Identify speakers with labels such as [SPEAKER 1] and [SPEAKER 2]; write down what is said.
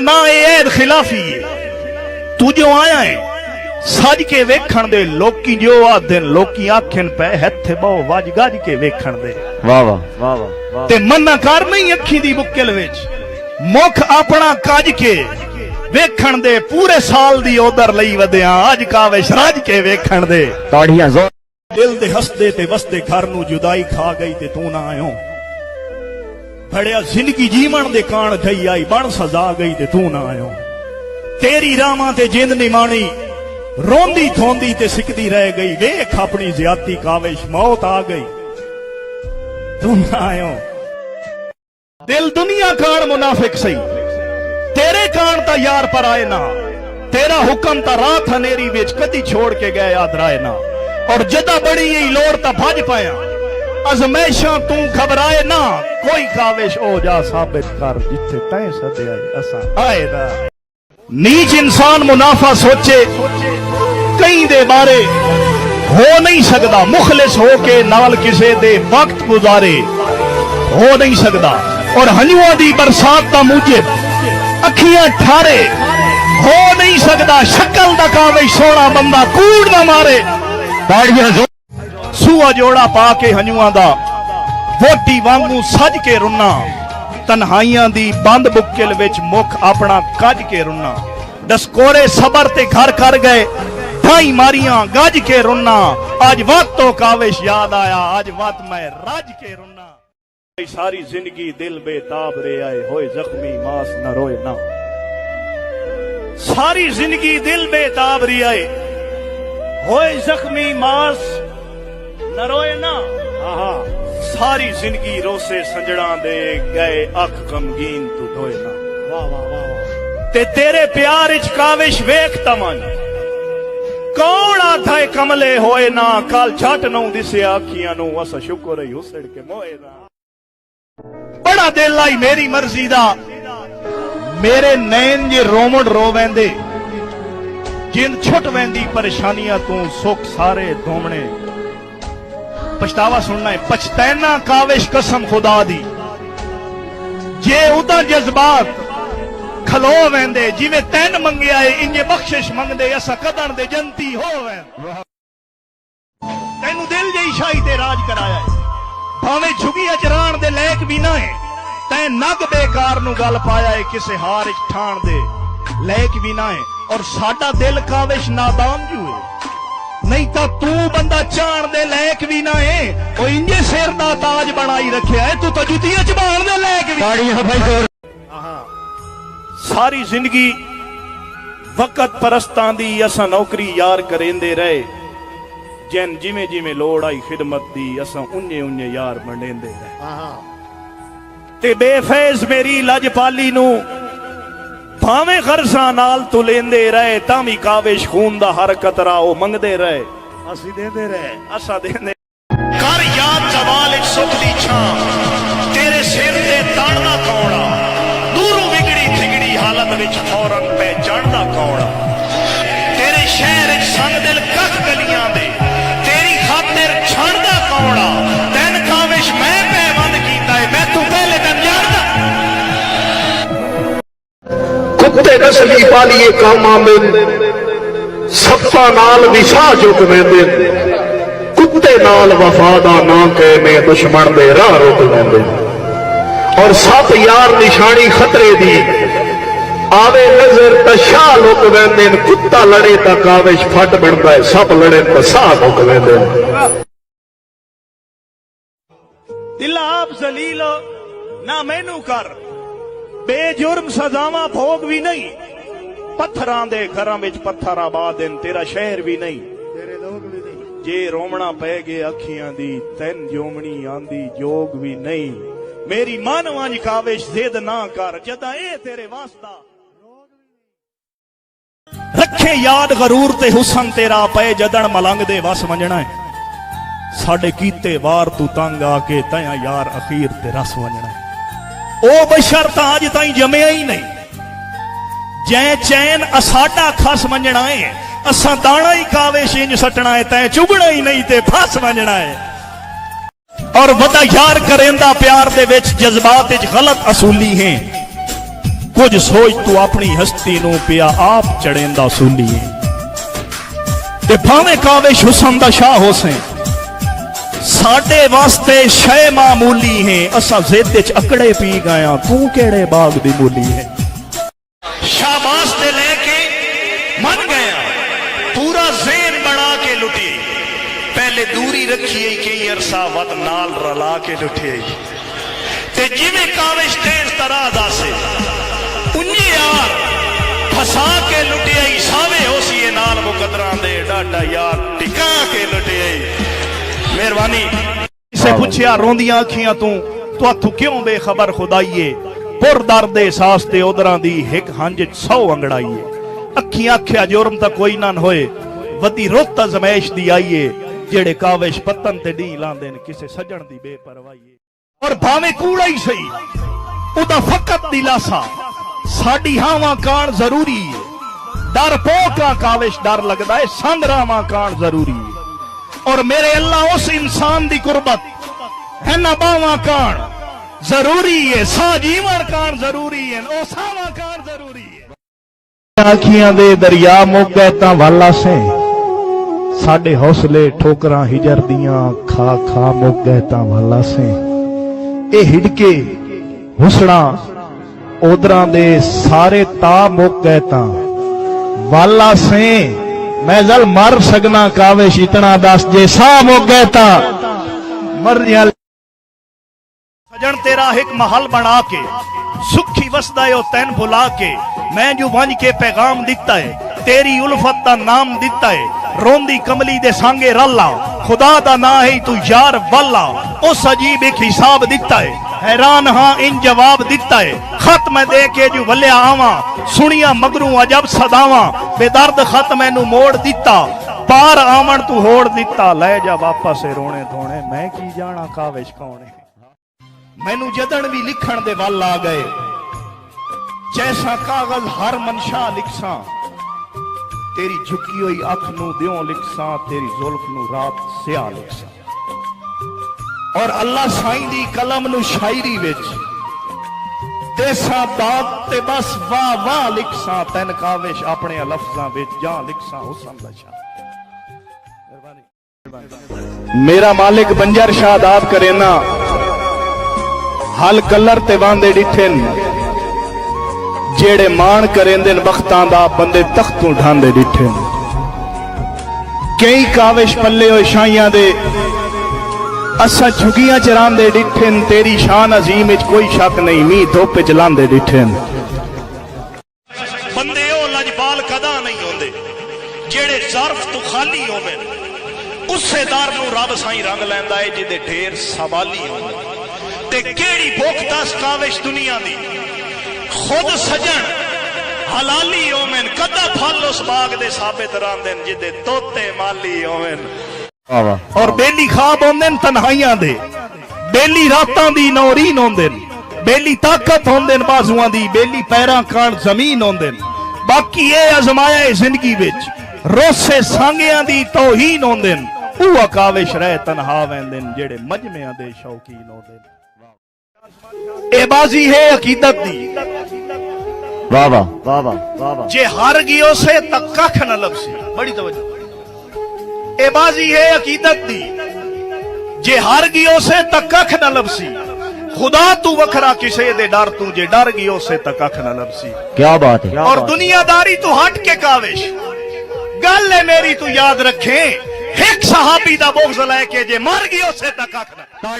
[SPEAKER 1] ना ऐद खिलाफी तू जो आया है सज के वेखण दे लोकी जो आदे लोकी आखन पे हथे बहु वज गज के वेखण दे
[SPEAKER 2] वाह वाह वाह वाह
[SPEAKER 1] ते मना कर नहीं अखी दी बुक्कल विच मुख अपना कज के वेखण दे पूरे साल दी ओदर लई वधिया अज काविश रज के वेखण दे
[SPEAKER 2] ताड़ियां जोर
[SPEAKER 1] दिल दे हसदे ते वसदे घर नू जुदाई खा गई ते तू ना आयो बड़िया जिंदगी जीवन दे कान गई आई बन सजा गई ते तू ना आयो तेरी रामां ते जिंद नी माणी रोंदी थोंदी ते सिकदी रह गई वेख अपनी ज्यादती काविश मौत आ गई तू ना आयो दिल दुनिया कान मुनाफिक सही तेरे कान ता यार पर आए ना तेरा हुक्म ता रात हनेरी विच कदी छोड़ के गए याद राय ना और जदा बड़ी यही लोड़ ता भज पाया अजमैशा तू घबराए ना कोई काविश हो जा साबित कर जिथे तैं सदे असा आए ना नीच इंसान मुनाफा सोचे कई दे बारे हो नहीं सकता मुखलिस हो के नाल किसे दे वक्त गुजारे हो नहीं सकता और हंजुआ दी बरसात दा मुझे अखियां ठारे हो नहीं सकता शक्ल दा काविश सोना बंदा कूड़ ना मारे सूआ जोड़ा पा के हंजुआ दा वोटी वांगू सज के रुना तन्हाइयां दी बंद बुक्किल विच मुख अपना कज के रुना डसकोरे सबर ते घर कर गए ढाई मारियां गज के रुना आज वक्त तो काविश याद आया आज वक्त मैं रज के रुना सारी जिंदगी दिल बेताब रे आए होए जख्मी मास न रोए ना सारी जिंदगी दिल बेताब रे आए होए जख्मी मास न रोए ना आहा सारी जिंदगी रोसे संजड़ा दे गए अख गमगीन तू धोए ना वाह वाह वाह ते तेरे प्यार इच काविश वेख तमन कौन आथा कमले होए ना कल झट नू दिसे अखियां नू अस शुक्र ही उसड़ के मोए ना बड़ा दिल आई मेरी मर्जी दा मेरे नैन जे रोमड़ रोवेंदे जिंद छुट वेंदी परेशानियां तू सुख सारे धोमने पछतावा सुनना है पछतैना काविश कसम खुदा दी जे उदा जज्बात खलो वेंदे जिवें तैन मंगया है इंजे बख्शिश मंगदे असा कदन दे जंती होवे तैनू दिल जई शाही ते राज कराया है भावें झुगी अजरान दे लैक भी ना है तैं नग बेकार नू गल पाया है किसे हार इच ठाण दे लैक भी ना है और साडा दिल काविश नादान जू है नहीं तो तू बंदा चाण दे लैक भी ना है ओ इंजे सिर दा ताज बनाई रखिया है तू तो जुतियां चबाण दे लैक भी सारी जिंदगी वक्त परस्तां दी असां नौकरी यार करेंदे रहे जैन जिमें जिमें लोड़ आई खिदमत दी असां उन्ने उन्ने यार बनेंदे रहे ते बेफैज मेरी लजपाली नू भावें खरसा नाल तू लेंदे रहे तामी काविश खून दा हर कतरा ओ मंगदे रहे असी देंदे रहे असा देंदे कर याद सवाल इच सुख दी छां तेरे सिर ते ताड़ना कौड़ा दूरों बिगड़ी थिगड़ी हालत विच फौरन पहचानदा कौड़ा तेरे शहर इच संग दिल कख गलियां दे तेरी खातिर छाणदा कौड़ा तैन काविश मैं पैबंद कीता है मैं तू पहले तन जानदा
[SPEAKER 3] कुत्ते नस्ली पालिए कामा में सप्पा नाल विशा चुक वेंदे कुत्ते नाल वफादा ना कह में दुश्मन दे राह रोक वेंदे और सप यार निशानी खतरे दी आवे नजर त शाह लुक वेंदे कुत्ता लड़े त काविश फट बनदा है सप लड़े त साह लुक वेंदे
[SPEAKER 1] दिल आप जलील ना मैनू कर बेजुर्म सजावां भोग भी नहीं पत्थरां दे घरां विच पत्थर आबाद हैं तेरा शहर भी नहीं तेरे लोग भी नहीं जे रोमना पै गए अखियां दी तैन जोमनी आंदी जोग भी नहीं मेरी मन वांज काविश जिद ना कर जदा ए तेरे वास्ता रखे याद गरूर ते हुसन तेरा पै जदन मलंग दे वस वंजना है साडे कीते वार तू तंग आके तया यार अखीर ते रस वंजना है ओ बशर तां अज ताईं जमिया ही नहीं जै चैन असाडा खस वंजना है असां दाना ही काविश इंज सटना है तैं चुगना ही नहीं ते फस वंजना है और वदा यार करेंदा प्यार दे विच जज्बात विच गलत असूली है कुछ सोच तू अपनी हस्ती नू पिया आप चढ़ेंदा सूलीए ते भावें काविश हुसन दा शाह होसें साडे वास्ते शय मामूली है असा जिद च अकड़े पी गया तू केड़े बाग दी मूली है शाबाश ते लेके मन गया पूरा ज़हन बना के लुटी पहले दूरी रखी कई अरसा वत नाल रला के लुटी ते जिवें काविश तेज तरादा से उन्नी यार फसा के लुटिया सावे होसी नाल मुकदरां दे डाडा यार टिका के लुटिया मेहरबानी से पूछया रोंदियां अखियां तू तू क्यों बेखबर खुदाईए पुर दर्द एहसास ते उदरां दी हिक हंज 100 अंगड़ाईए अखियां आख्या जुर्म तां कोई ना होए वदी रुत अजमैश दी आईए जेड़े काविश पत्तन ते डी लांदे ने किसे सजण दी बेपरवाही और भावें कूड़ा ही सही उदा फकत दिलासा साडी हावां कान जरूरी है डर पोका काविश डर लगदा है संगरावां कान जरूरी है और मेरे अल्लाह उस इंसान दी कुर्बत है ना बावां कान जरूरी है सा जीवन कान जरूरी है ओ सावां कान जरूरी है अखियां दे दरिया मुक गए तां वाला से साडे हौसले ठोकरां हिजर दियां खा खा मुक गए तां वाला से ए हिड़के हुसड़ा उदरां दे सारे ता मुक गए तां वाला से मैं जल मर सकना काविश इतना दस जे सा मुक गए ता मर सजन तेरा एक महल बना के सुखी वसदा है तैन भुला के मैं जो वंज के पैगाम दिता है तेरी उल्फत दा नाम दिता है रोंदी कमली दे सांगे रल्ला खुदा दा ना है तू यार वल्ला उस अजीब एक हिसाब दिता है हैरान हाँ इन जवाब दिता है खत मैं दे के जो वल्या आवा सुनिया मगरू अजब सदावा बेदर्द खत मैनू मोड़ दिता पार आमन तू होड़ दिता ले जा वापस रोने धोने मैं की जाना काविश कौन है मैनू जदन भी लिखण दे वल आ गए जैसा कागज हर मनशा लिखसा तेरी झुकी हुई अख नू दियों लिखसा तेरी जुल्फ नू रात सिया लिखसा और अल्लाह साईं दी कलम नू शायरी विच देसा बात ते बस वाह वाह लिखसा तैन काविश अपने लफ्जां विच जा लिखसा हुसन दा शाह मेरा मालिक बंजर शादाब करे ना हल कलर ते वांदे डिठन जेड़े मान करेंदे वक्तां दा बंदे तख्तों ढांदे डिठन कई काविश पल्ले होए शाइयां दे असा झुगियां चरांदे डिठन तेरी शान अजीम विच कोई शक नहीं मी धुप च लांदे डिठन बंदे ओ लजपाल कदा नहीं होंदे जेड़े ज़र्फ तो खाली होवे उसे दर नू रब साईं रंग लैंदा है जिदे ढेर सवाली होवे ते केड़ी भुख दस काविश दुनिया दी खुद सजन हलाली होवन कदा फल उस बाग दे साबित रांदे जिदे तोते माली होवन और बेली खाब होंदे तन्हाइयां दे बेली रातां दी नौरीन होंदे बेली ताकत होंदे बाजुआं दी बेली पैरां कान जमीन होंदे बाकी ये आजमाया है जिंदगी विच रोसे सांगियां दी तौहीन होंदे उह काविश रह तन्हा वेंदे जेड़े मजमियां दे शौकीन होंदे ए बाजी है अकीदत दी
[SPEAKER 2] वाह वाह वाह वाह वाह वाह
[SPEAKER 1] जे हार गियो से तक कख न लभसी बड़ी तवज्जो ए बाजी है अकीदत दी जे हार गियो से तक कख न लभसी खुदा तू वखरा किसे दे डर तू जे डर गियो से तक कख न लभसी
[SPEAKER 2] क्या बात है
[SPEAKER 1] और दुनियादारी तू हट के काविश गल है मेरी तू याद रखे एक सहाबी दा बुग़्ज़ लेके जे मर गियो से तक कख न